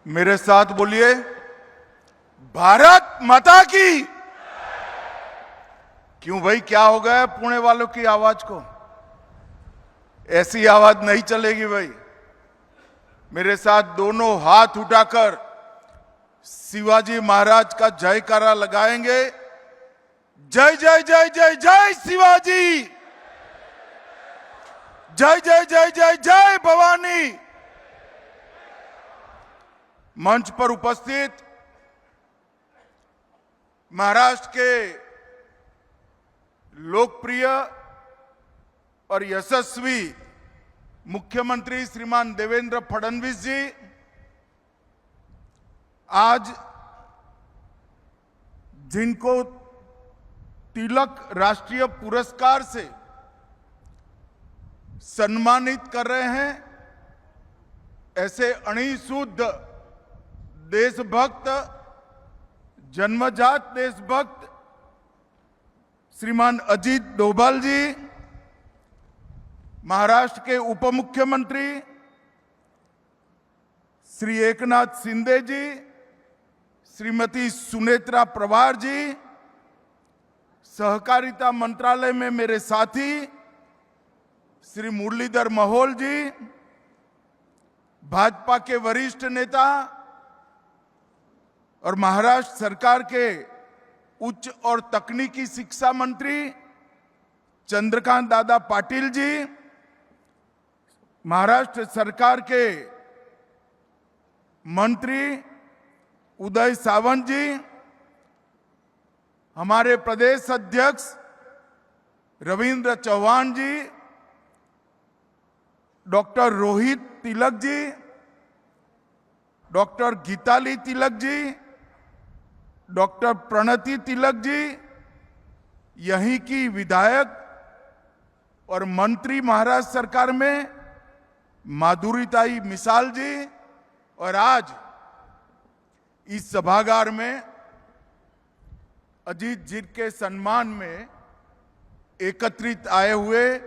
मेरे साथ बोलिए, भारत माता की। क्यों भाई, क्या हो गया पुणे वालों की आवाज को? ऐसी आवाज नहीं चलेगी भाई। मेरे साथ दोनों हाथ उठाकर शिवाजी महाराज का जयकारा लगाएंगे। जय जय जय जय जय शिवाजी, जय जय जय जय जय भवानी। मंच पर उपस्थित महाराष्ट्र के लोकप्रिय और यशस्वी मुख्यमंत्री श्रीमान देवेंद्र फडणवीस जी आज जिनको तिलक राष्ट्रीय पुरस्कार से सम्मानित कर रहे हैं, ऐसे अणिशुद्ध देशभक्त, जन्मजात देशभक्त श्रीमान अजीत डोभाल जी, महाराष्ट्र के उप मुख्यमंत्री श्री एकनाथ शिंदे जी, श्रीमती सुनेत्रा प्रभार जी, सहकारिता मंत्रालय में मेरे साथी श्री मुरलीधर महल जी, भाजपा के वरिष्ठ नेता और महाराष्ट्र सरकार के उच्च और तकनीकी शिक्षा मंत्री चंद्रकांत दादा पाटिल जी, महाराष्ट्र सरकार के मंत्री उदय सावंत जी, हमारे प्रदेश अध्यक्ष रविंद्र चौहान जी, doctor Rohit Tilak ji, doctor Geetali Tilak ji, doctor Pranati Tilak ji, यहीं की विधायक और मंत्री महाराष्ट्र सरकार में माधुरीताई मिसाल जी, और आज इस सभागार में अजीत जी के सम्मान में एकत्रित आए हुए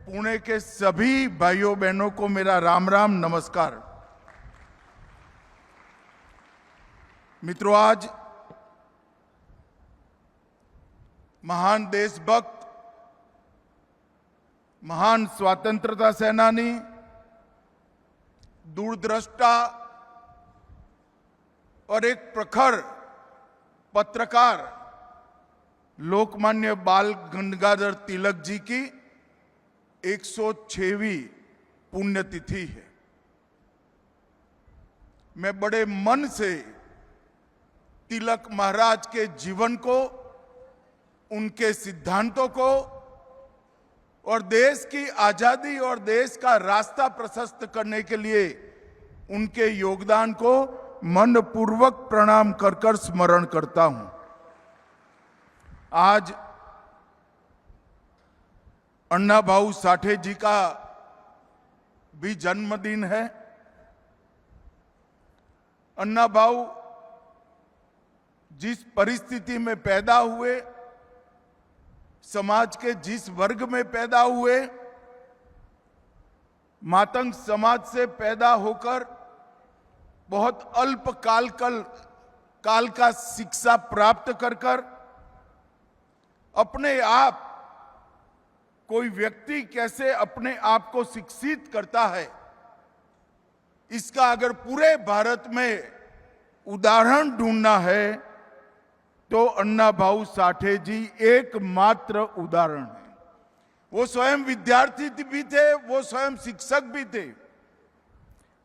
पुणे के सभी भाइयों बहनों को मेरा राम राम नमस्कार। मित्रों, आज महान देशभक्त, महान स्वतंत्रता सेनानी, दूरदृष्टा और एक प्रखर पत्रकार लोकमान्य बाल गंगाधर तिलक जी की 106वीं पुण्यतिथि है। मैं बड़े मन से तिलक महाराज के जीवन को, उनके सिद्धांतों को और देश की आजादी और देश का रास्ता प्रशस्त करने के लिए उनके योगदान को मनपूर्वक प्रणाम कर कर स्मरण करता हूं। आज अन्ना भाऊ साठे जी का भी जन्मदिन है। अन्ना भाऊ जिस परिस्थिति में पैदा हुए, समाज के जिस वर्ग में पैदा हुए, मातंग समाज से पैदा होकर बहुत अल्प काल का शिक्षा प्राप्त कर अपने आप, कोई व्यक्ति कैसे अपने आप को शिक्षित करता है, इसका अगर पूरे भारत में उदाहरण ढूंढना है तो अन्ना भाऊ साठे जी एकमात्र उदाहरण है। वो स्वयं विद्यार्थी भी थे, वो स्वयं शिक्षक भी थे,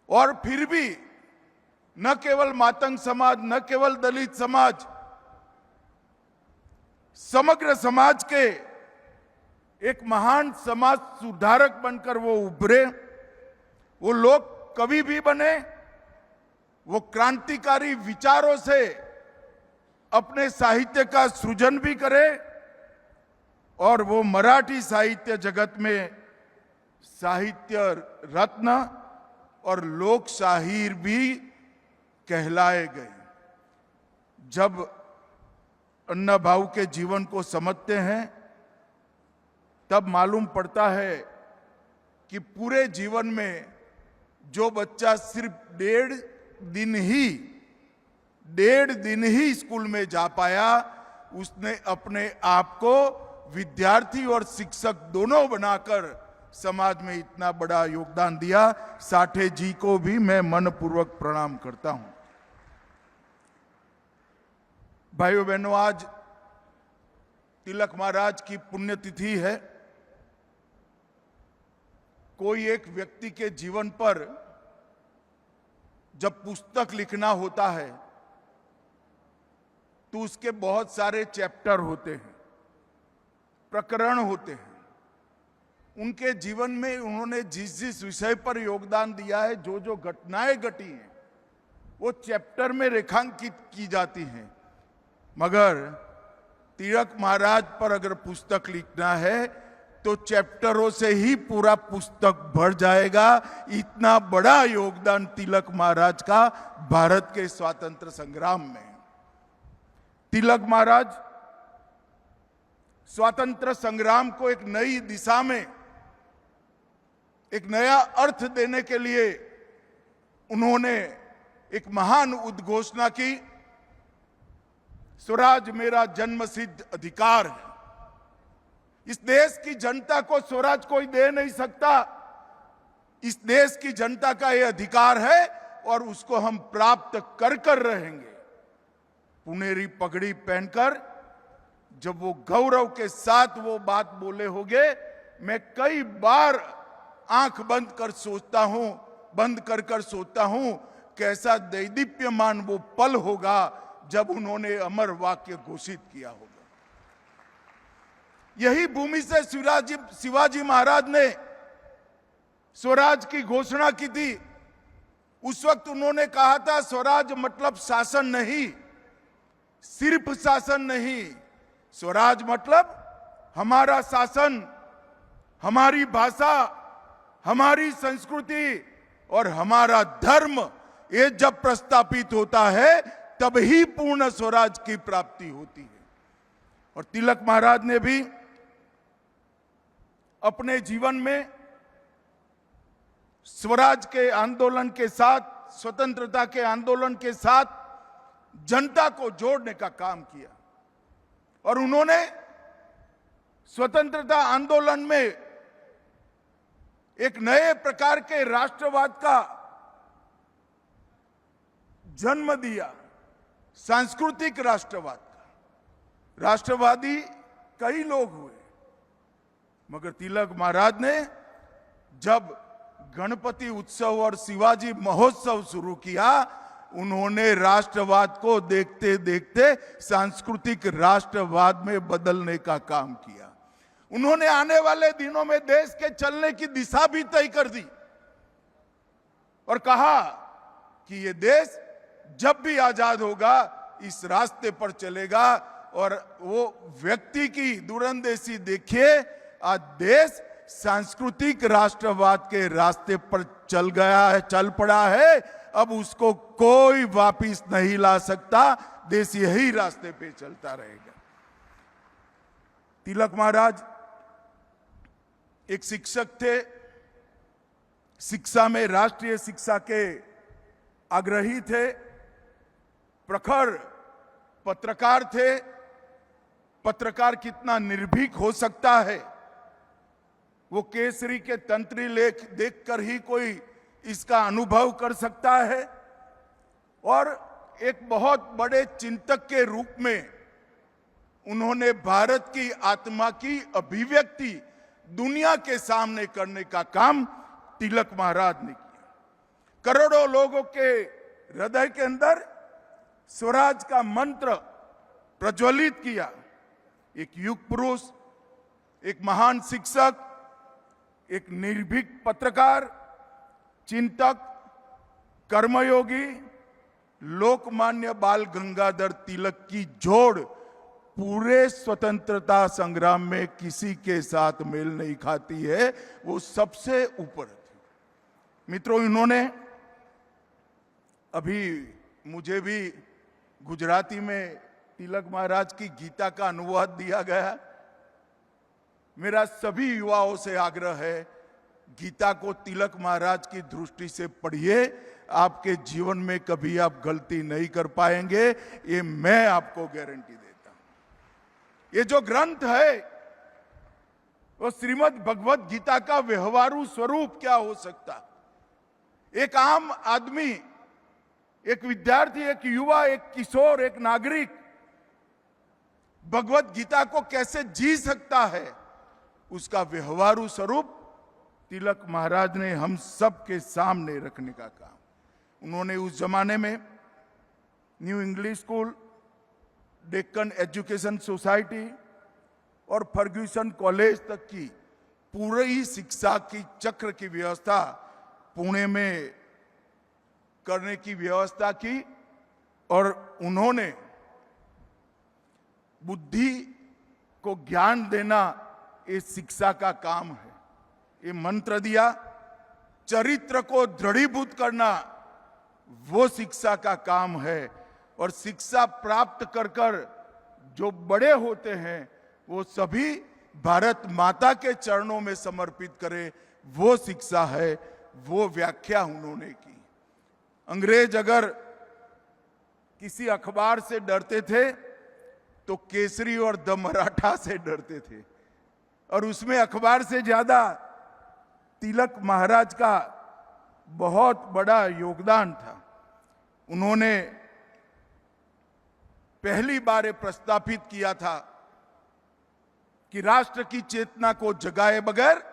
और फिर भी न केवल मातंग समाज, न केवल दलित समाज, समग्र समाज के एक महान समाज सुधारक बनकर वो उभरे। वो लोग कवि भी बने, वो क्रांतिकारी विचारों से अपने साहित्य का सृजन भी करे, और वो मराठी साहित्य जगत में साहित्य रत्न और लोक शाहीर भी कहलाए गए। जब अन्ना भाऊ के जीवन को समझते हैं तब मालूम पड़ता है कि पूरे जीवन में जो बच्चा सिर्फ 1.5 डेढ़ दिन ही स्कूल में जा पाया, उसने अपने आप को विद्यार्थी और शिक्षक दोनों बनाकर समाज में इतना बड़ा योगदान दिया। साठे जी को भी मैं मनपूर्वक प्रणाम करता हूं। भाइयों बहनों, आज तिलक महाराज की पुण्यतिथि है। कोई एक व्यक्ति के जीवन पर जब पुस्तक लिखना होता है तो उसके बहुत सारे चैप्टर होते हैं, प्रकरण होते हैं। उनके जीवन में उन्होंने जिस जिस विषय पर योगदान दिया है, जो जो घटनाएं घटी हैं, वो चैप्टर में रेखांकित की जाती हैं। मगर तिलक महाराज पर अगर पुस्तक लिखना है तो चैप्टरों से ही पूरा पुस्तक भर जाएगा। इतना बड़ा योगदान तिलक महाराज का भारत के स्वातंत्र संग्राम में। तिलक महाराज स्वातंत्र संग्राम को एक नई दिशा में, एक नया अर्थ देने के लिए उन्होंने एक महान उद्घोषणा की, स्वराज मेरा जन्मसिद्ध अधिकार है। इस देश की जनता को स्वराज कोई दे नहीं सकता। इस देश की जनता का यह अधिकार है और उसको हम प्राप्त कर रहेंगे। पुनेरी पगड़ी पहनकर जब वो गौरव के साथ वो बात बोले होंगे, मैं कई बार आंख बंद कर सोचता हूं कैसा दैदीप्यमान वो पल होगा जब उन्होंने अमर वाक्य घोषित किया होगा। यही भूमि से शिवाजी महाराज ने स्वराज की घोषणा की थी। उस वक्त उन्होंने कहा था, स्वराज मतलब शासन नहीं, सिर्फ शासन नहीं, स्वराज मतलब हमारा शासन, हमारी भाषा, हमारी संस्कृति और हमारा धर्म, ये जब प्रस्तापित होता है तब ही पूर्ण स्वराज की प्राप्ति होती है। और तिलक महाराज ने भी अपने जीवन में स्वराज के आंदोलन के साथ, स्वतंत्रता के आंदोलन के साथ जनता को जोड़ने का काम किया। और उन्होंने स्वतंत्रता आंदोलन में एक नए प्रकार के राष्ट्रवाद का जन्म दिया, सांस्कृतिक राष्ट्रवाद का। राष्ट्रवादी कई लोग हुए, मगर तिलक महाराज ने जब गणपति उत्सव और शिवाजी महोत्सव शुरू किया, उन्होंने राष्ट्रवाद को देखते देखते सांस्कृतिक राष्ट्रवाद में बदलने का काम किया। उन्होंने आने वाले दिनों में देश के चलने की दिशा भी तय कर दी और कहा कि ये देश जब भी आजाद होगा इस रास्ते पर चलेगा। और वो व्यक्ति की दूरंदेशी देखिए, आज देश सांस्कृतिक राष्ट्रवाद के रास्ते पर चल गया है, चल पड़ा है। अब उसको कोई वापिस नहीं ला सकता। देश यही रास्ते पे चलता रहेगा। तिलक महाराज एक शिक्षक थे, शिक्षा में राष्ट्रीय शिक्षा के आग्रही थे, प्रखर पत्रकार थे। पत्रकार कितना निर्भीक हो सकता है, वो केसरी के तंत्री लेख देखकर ही कोई इसका अनुभव कर सकता है। और एक बहुत बड़े चिंतक के रूप में उन्होंने भारत की आत्मा की अभिव्यक्ति दुनिया के सामने करने का काम तिलक महाराज ने किया। करोड़ों लोगों के हृदय के अंदर स्वराज का मंत्र प्रज्वलित किया। एक युग पुरुष, एक महान शिक्षक, एक निर्भीक पत्रकार, चिंतक, कर्मयोगी, लोकमान्य बाल गंगाधर तिलक की जोड़ पूरे स्वतंत्रता संग्राम में किसी के साथ मेल नहीं खाती है। वो सबसे ऊपर थी। मित्रों, इन्होंने अभी मुझे भी गुजराती में तिलक महाराज की गीता का अनुवाद दिया गया। मेरा सभी युवाओं से आग्रह है, गीता को तिलक महाराज की दृष्टि से पढ़िए। आपके जीवन में कभी आप गलती नहीं कर पाएंगे, ये मैं आपको गारंटी देता हूं। ये जो ग्रंथ है वो श्रीमद् भगवत गीता का व्यवहारू स्वरूप क्या हो सकता। एक आम आदमी, एक विद्यार्थी, एक युवा, एक किशोर, एक नागरिक भगवत गीता को कैसे जी सकता है, उसका व्यवहारू स्वरूप तिलक महाराज ने हम सब के सामने रखने का काम। उन्होंने उस जमाने में new English school, Deccan education society और फर्ग्यूसन कॉलेज तक की पूरी शिक्षा की चक्र की व्यवस्था पुणे में करने की व्यवस्था की। और उन्होंने बुद्धि को ज्ञान देना ये शिक्षा का काम है। ये मंत्र दिया, चरित्र को दृढ़ीभूत करना वो शिक्षा का काम है। और शिक्षा प्राप्त कर कर जो बड़े होते हैं वो सभी भारत माता के चरणों में समर्पित करे, वो शिक्षा है, वो व्याख्या उन्होंने की। अंग्रेज अगर किसी अखबार से डरते थे तो केसरी और द मराठा से डरते थे, और उसमें अखबार से ज्यादा तिलक महाराज का बहुत बड़ा योगदान था। उन्होंने पहली बार प्रस्तावित किया था कि राष्ट्र की चेतना को जगाए बगैर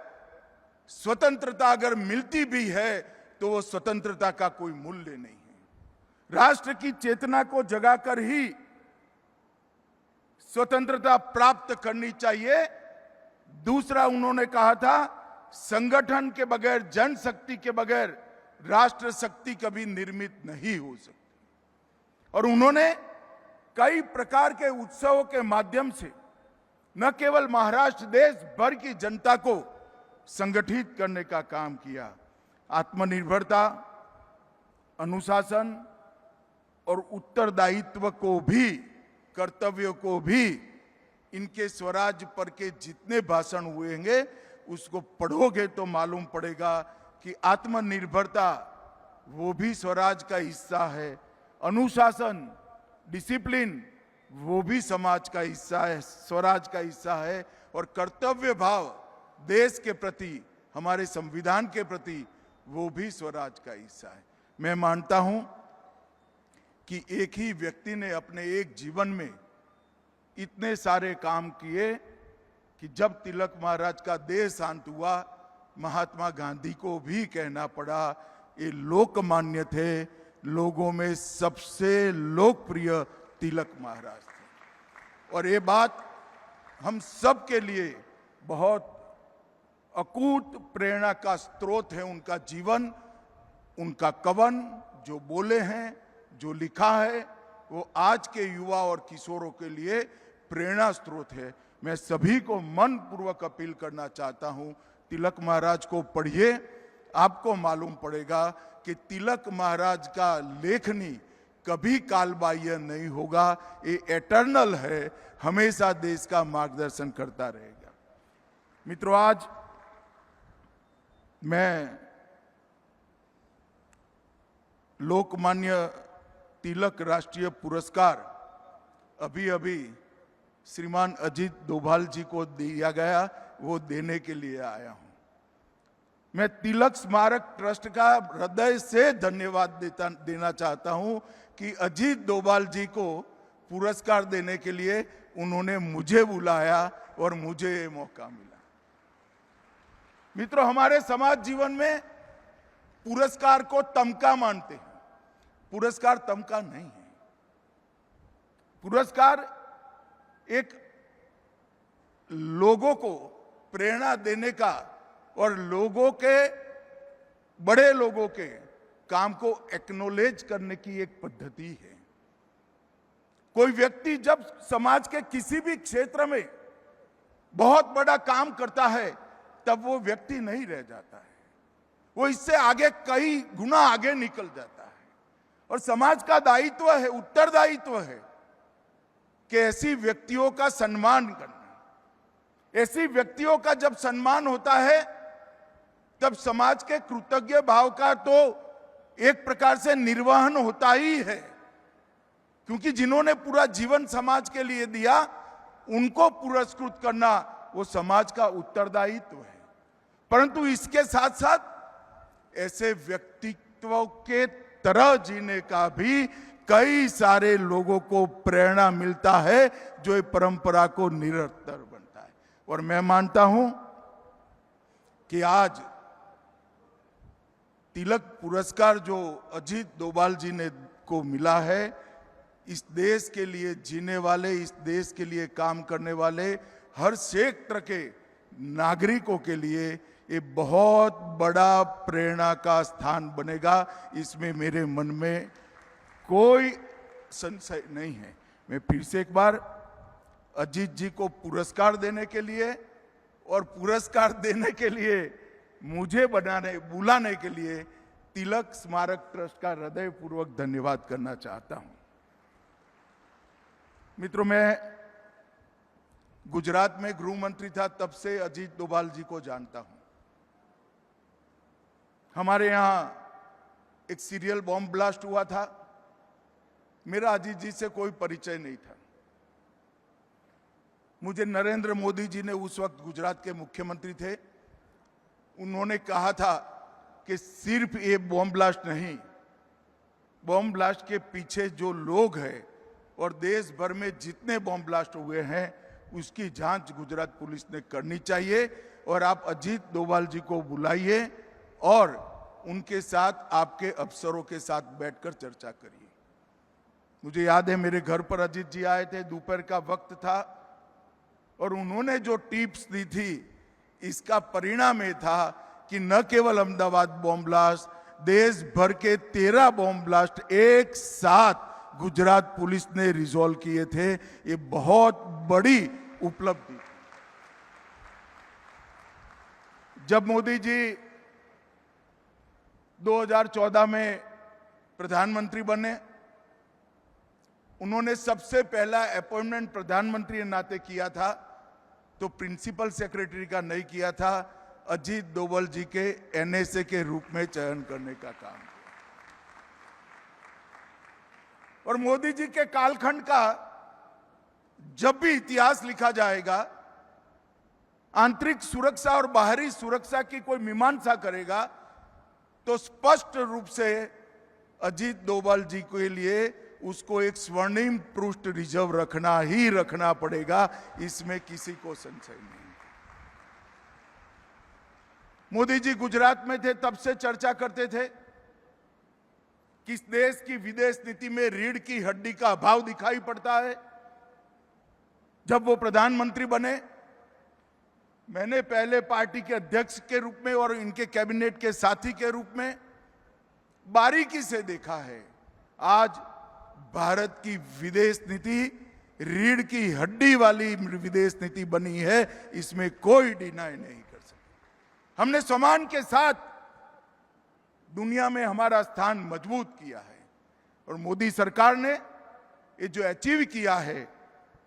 स्वतंत्रता अगर मिलती भी है तो वो स्वतंत्रता का कोई मूल्य नहीं है। राष्ट्र की चेतना को जगाकर ही स्वतंत्रता प्राप्त करनी चाहिए। दूसरा उन्होंने कहा था, संगठन के बगैर, जनशक्ति के बगैर राष्ट्र शक्ति कभी निर्मित नहीं हो सकती। और उन्होंने कई प्रकार के उत्सवों के माध्यम से न केवल महाराष्ट्र, देश भर की जनता को संगठित करने का काम किया। आत्मनिर्भरता, अनुशासन और उत्तरदायित्व को भी, कर्तव्यों को भी, इनके स्वराज पर के जितने भाषण हुए हैं उसको पढ़ोगे तो मालूम पड़ेगा कि आत्मनिर्भरता वो भी स्वराज का हिस्सा है, अनुशासन, डिसिप्लिन वो भी समाज का हिस्सा है, स्वराज का हिस्सा है, और कर्तव्य भाव देश के प्रति, हमारे संविधान के प्रति, वो भी स्वराज का हिस्सा है। मैं मानता हूं कि एक ही व्यक्ति ने अपने एक जीवन में इतने सारे काम किए कि जब तिलक महाराज का देह शांत हुआ, महात्मा गांधी को भी कहना पड़ा ये लोकमान्य थे, लोगों में सबसे लोकप्रिय तिलक महाराज थे। और ये बात हम सब के लिए बहुत अकूट प्रेरणा का स्रोत है। उनका जीवन, उनका कवन, जो बोले हैं, जो लिखा है, वो आज के युवा और किशोरों के लिए प्रेरणा स्रोत है। मैं सभी को मन पूर्वक अपील करना चाहता हूं, तिलक महाराज को पढ़िए, आपको मालूम पड़ेगा कि तिलक महाराज का लेखनी कभी कालबाह्य नहीं होगा, ये एटर्नल है, हमेशा देश का मार्गदर्शन करता रहेगा। मित्रों, आज मैं लोकमान्य तिलक राष्ट्रीय पुरस्कार अभी अभी श्रीमान अजीत डोभाल जी को दिया गया, वो देने के लिए आया हूं। मैं तिलक स्मारक ट्रस्ट का हृदय से धन्यवाद देना चाहता हूं कि अजीत डोभाल जी को पुरस्कार देने के लिए उन्होंने मुझे बुलाया और मुझे ये मौका मिला। मित्रों, हमारे समाज जीवन में पुरस्कार को तमका मानते हैं। पुरस्कार तमका नहीं है। पुरस्कार एक लोगों को प्रेरणा देने का और लोगों के, बड़े लोगों के काम को एक्नॉलेज करने की एक पद्धति है। कोई व्यक्ति जब समाज के किसी भी क्षेत्र में बहुत बड़ा काम करता है तब वो व्यक्ति नहीं रह जाता है, वो इससे आगे कई गुना आगे निकल जाता है। और समाज का दायित्व है, उत्तरदायित्व है कि ऐसी व्यक्तियों का सम्मान करना। ऐसी व्यक्तियों का जब सम्मान होता है तब समाज के कृतज्ञ भाव का तो एक प्रकार से निर्वहन होता ही है, क्योंकि जिन्होंने पूरा जीवन समाज के लिए दिया उनको पुरस्कृत करना वो समाज का उत्तरदायित्व है। परंतु इसके साथ साथ ऐसे व्यक्तित्वों के तरह जीने का भी कई सारे लोगों को प्रेरणा मिलता है जो ये परंपरा को निरंतर बनता है। और मैं मानता हूं कि आज तिलक पुरस्कार जो अजीत डोभाल जी ने को मिला है, इस देश के लिए जीने वाले, इस देश के लिए काम करने वाले हर क्षेत्र के नागरिकों के लिए ये बहुत बड़ा प्रेरणा का स्थान बनेगा। इसमें मेरे मन में कोई संशय नहीं है। मैं फिर से एक बार अजीत जी को पुरस्कार देने के लिए और पुरस्कार देने के लिए मुझे बुलाने के लिए तिलक स्मारक ट्रस्ट का हृदयपूर्वक धन्यवाद करना चाहता हूं। मित्रों, मैं गुजरात में गृह मंत्री था, तब से अजीत डोभाल जी को जानता हूं। हमारे यहां एक सीरियल बॉम्ब ब्लास्ट हुआ था, मेरा अजीत जी से कोई परिचय नहीं था। मुझे नरेंद्र मोदी जी ने, उस वक्त गुजरात के मुख्यमंत्री थे, उन्होंने कहा था कि सिर्फ ये बॉम्ब ब्लास्ट नहीं, बॉम्ब ब्लास्ट के पीछे जो लोग हैं और देश भर में जितने बॉम्ब ब्लास्ट हुए हैं उसकी जांच गुजरात पुलिस ने करनी चाहिए और आप अजीत डोभाल जी को बुलाइए और उनके साथ, आपके अफसरों के साथ बैठकर चर्चा करिए। मुझे याद है मेरे घर पर अजीत जी आए थे, दोपहर का वक्त था और उन्होंने जो टिप्स दी थी इसका परिणाम ये था कि न केवल अहमदाबाद बॉम्ब ब्लास्ट, देश भर के 13 बॉम्ब ब्लास्ट एक साथ गुजरात पुलिस ने रिजॉल्व किए थे। ये बहुत बड़ी उपलब्धि। जब मोदी जी 2014 में प्रधानमंत्री बने, उन्होंने सबसे पहला अपॉइंटमेंट प्रधानमंत्री के नाते किया था, तो प्रिंसिपल सेक्रेटरी का नहीं किया था, अजीत डोभाल जी के एनएसए के रूप में चयन करने का काम किया। और मोदी जी के कालखंड का जब भी इतिहास लिखा जाएगा, आंतरिक सुरक्षा और बाहरी सुरक्षा की कोई मीमांसा करेगा तो स्पष्ट रूप से अजीत डोभाल जी के लिए उसको एक स्वर्णिम पृष्ठ रिजर्व रखना पड़ेगा, इसमें किसी को संशय नहीं। मोदी जी गुजरात में थे तब से चर्चा करते थे कि इस देश की विदेश नीति में रीढ़ की हड्डी का अभाव दिखाई पड़ता है। जब वो प्रधानमंत्री बने, मैंने पहले पार्टी के अध्यक्ष के रूप में और इनके कैबिनेट के साथी के रूप में बारीकी से देखा है। आज भारत की विदेश नीति रीढ़ की हड्डी वाली विदेश नीति बनी है, इसमें कोई डिनाई नहीं कर सकता। हमने सम्मान के साथ दुनिया में हमारा स्थान मजबूत किया है और मोदी सरकार ने ये जो अचीव किया है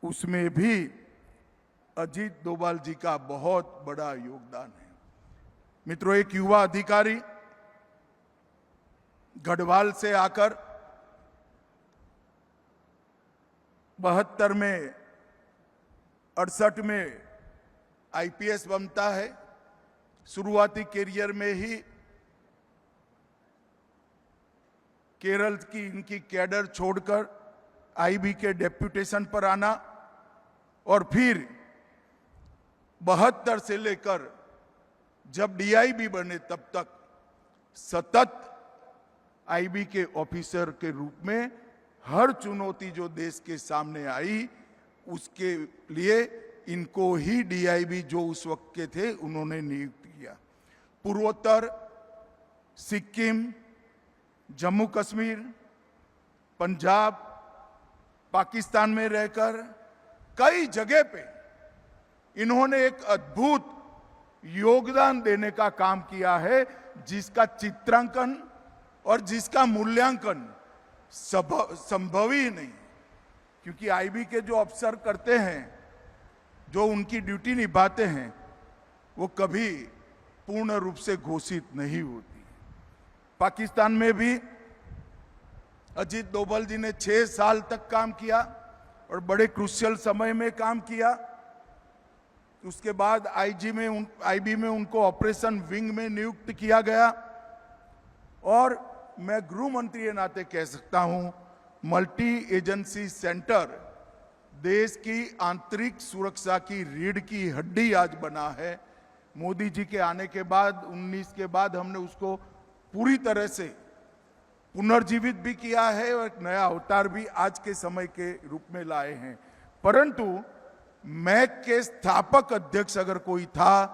उसमें भी अजीत डोभाल जी का बहुत बड़ा योगदान है। मित्रों, एक युवा अधिकारी गढ़वाल से आकर 72 में 68 में आईपीएस बनता है। शुरुआती करियर में ही केरल की इनकी कैडर छोड़कर आईबी के डेप्यूटेशन पर आना और फिर 72 से लेकर जब डीआईबी बने तब तक सतत आईबी के ऑफिसर के रूप में हर चुनौती जो देश के सामने आई उसके लिए इनको ही डीआईबी जो उस वक्त के थे उन्होंने नियुक्त किया। पूर्वोत्तर, सिक्किम, जम्मू कश्मीर, पंजाब, पाकिस्तान में रहकर कई जगह पे इन्होंने एक अद्भुत योगदान देने का काम किया है, जिसका चित्रांकन और जिसका मूल्यांकन संभव ही नहीं। क्योंकि आईबी के जो अफसर करते हैं, जो उनकी ड्यूटी निभाते हैं, वो कभी पूर्ण रूप से घोषित नहीं होती। पाकिस्तान में भी अजीत डोभाल जी ने 6 साल तक काम किया और बड़े क्रूशियल समय में काम किया। उसके बाद आईबी में उनको ऑपरेशन विंग में नियुक्त किया गया और मैं गृह मंत्री के नाते कह सकता हूं, मल्टी एजेंसी सेंटर देश की आंतरिक सुरक्षा की रीढ़ की हड्डी आज बना है। मोदी जी के आने के बाद 19 के बाद हमने उसको पूरी तरह से पुनर्जीवित भी किया है और एक नया अवतार भी आज के समय के रूप में लाए हैं। परंतु मैक के स्थापक अध्यक्ष अगर कोई था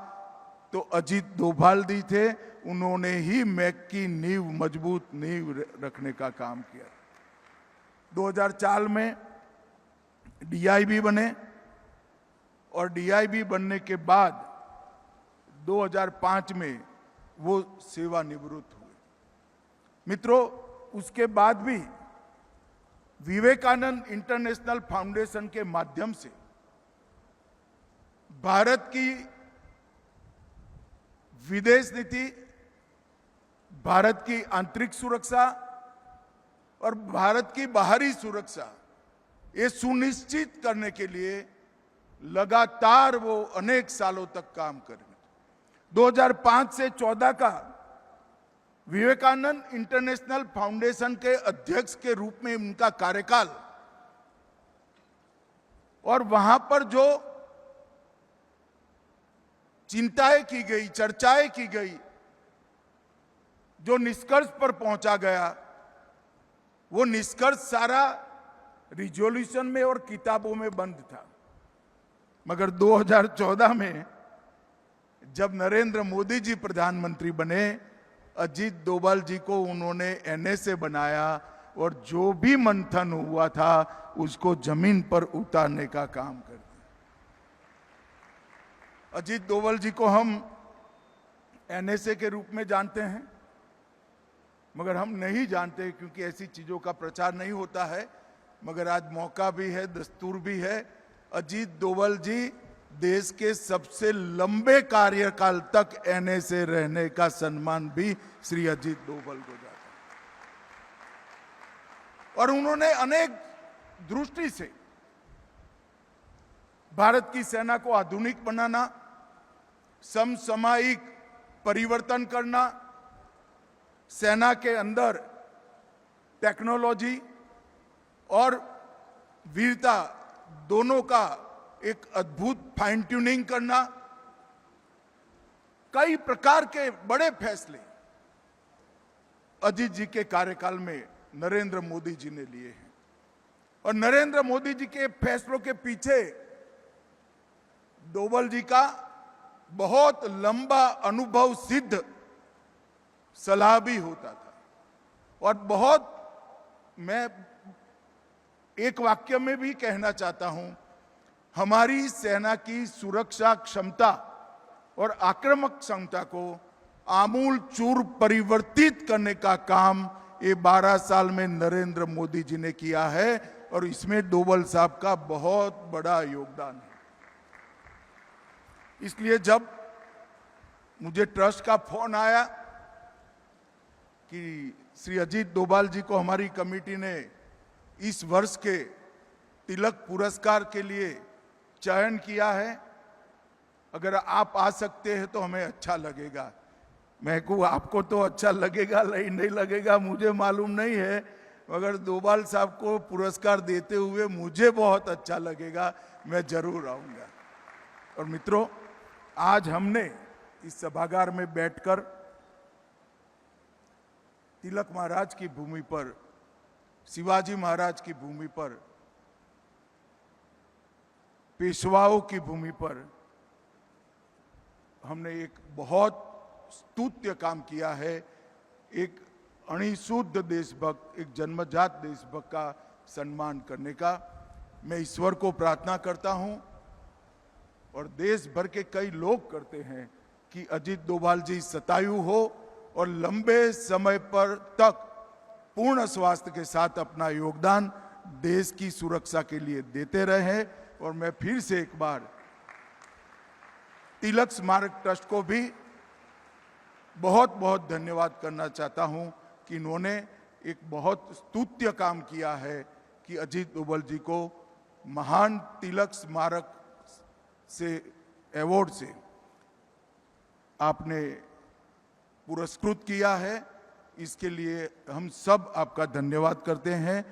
तो अजीत डोभाल जी थे। उन्होंने ही मैक की नींव, मजबूत नींव रखने का काम किया। 2004 में डीआईबी बने और डीआईबी बनने के बाद 2005 में वो सेवानिवृत्त हुए। मित्रों, उसके बाद भी विवेकानंद इंटरनेशनल फाउंडेशन के माध्यम से भारत की विदेश नीति, भारत की आंतरिक सुरक्षा और भारत की बाहरी सुरक्षा ये सुनिश्चित करने के लिए लगातार वो अनेक सालों तक काम करेंगे। 2005 से 14 का विवेकानंद इंटरनेशनल फाउंडेशन के अध्यक्ष के रूप में उनका कार्यकाल और वहां पर जो चिंताएं की गई, चर्चाएं की गई, जो निष्कर्ष पर पहुंचा गया, वो निष्कर्ष सारा रिजोल्यूशन में और किताबों में बंद था। मगर 2014 में जब नरेंद्र मोदी जी प्रधानमंत्री बने, अजीत डोभाल जी को उन्होंने एनएसए बनाया और जो भी मंथन हुआ था उसको जमीन पर उतारने का काम कर दिया। अजीत डोभाल जी को हम एनएसए के रूप में जानते हैं, मगर हम नहीं जानते क्योंकि ऐसी चीजों का प्रचार नहीं होता है। मगर आज मौका भी है, दस्तूर भी है। अजीत डोभाल जी देश के सबसे लंबे कार्यकाल तक एनएसए रहने का सम्मान भी श्री अजीत डोभाल को जाता है। और उन्होंने अनेक दृष्टि से भारत की सेना को आधुनिक बनाना, समसामयिक परिवर्तन करना, सेना के अंदर टेक्नोलॉजी और वीरता दोनों का एक अद्भुत फाइन ट्यूनिंग करना, कई प्रकार के बड़े फैसले अजीत जी के कार्यकाल में नरेंद्र मोदी जी ने लिए हैं। और नरेंद्र मोदी जी के फैसलों के पीछे डोभाल जी का बहुत लंबा अनुभव सिद्ध सलाह भी होता था। और बहुत, मैं एक वाक्य में भी कहना चाहता हूं, हमारी सेना की सुरक्षा क्षमता और आक्रामक क्षमता को आमूल चूर परिवर्तित करने का काम ये 12 साल में नरेंद्र मोदी जी ने किया है और इसमें डोभाल साहब का बहुत बड़ा योगदान है। इसलिए जब मुझे ट्रस्ट का फोन आया कि श्री अजीत डोभाल जी को हमारी कमेटी ने इस वर्ष के तिलक पुरस्कार के लिए चयन किया है, अगर आप आ सकते हैं तो हमें अच्छा लगेगा। मैं कहूँ आपको तो अच्छा लगेगा नहीं लगेगा मुझे मालूम नहीं है, मगर डोभाल साहब को पुरस्कार देते हुए मुझे बहुत अच्छा लगेगा, मैं जरूर आऊंगा। और मित्रों, आज हमने इस सभागार में बैठकर तिलक महाराज की भूमि पर, शिवाजी महाराज की भूमि पर, पेशवाओं की भूमि पर हमने एक बहुत स्तुत्य काम किया है। एक अणिशुद्ध देशभक्त, एक जन्मजात देशभक्त का सम्मान करने का मैं ईश्वर को प्रार्थना करता हूं और देश भर के कई लोग करते हैं कि अजीत डोभाल जी शतायु हो और लंबे समय पर तक पूर्ण स्वास्थ्य के साथ अपना योगदान देश की सुरक्षा के लिए देते रहे। और मैं फिर से एक बार तिलक स्मारक ट्रस्ट को भी बहुत बहुत धन्यवाद करना चाहता हूं कि इन्होंने एक बहुत स्तुत्य काम किया है कि अजीत डोभाल जी को महान तिलक स्मारक से अवार्ड से आपने पुरस्कृत किया है। इसके लिए हम सब आपका धन्यवाद करते हैं।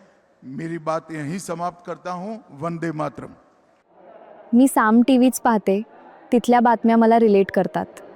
मेरी बात यहीं समाप्त करता हूं। वंदे मातरम। मी साम टीव्हीच पाहते, तिथल्या बातम्या मला रिलेट करतात.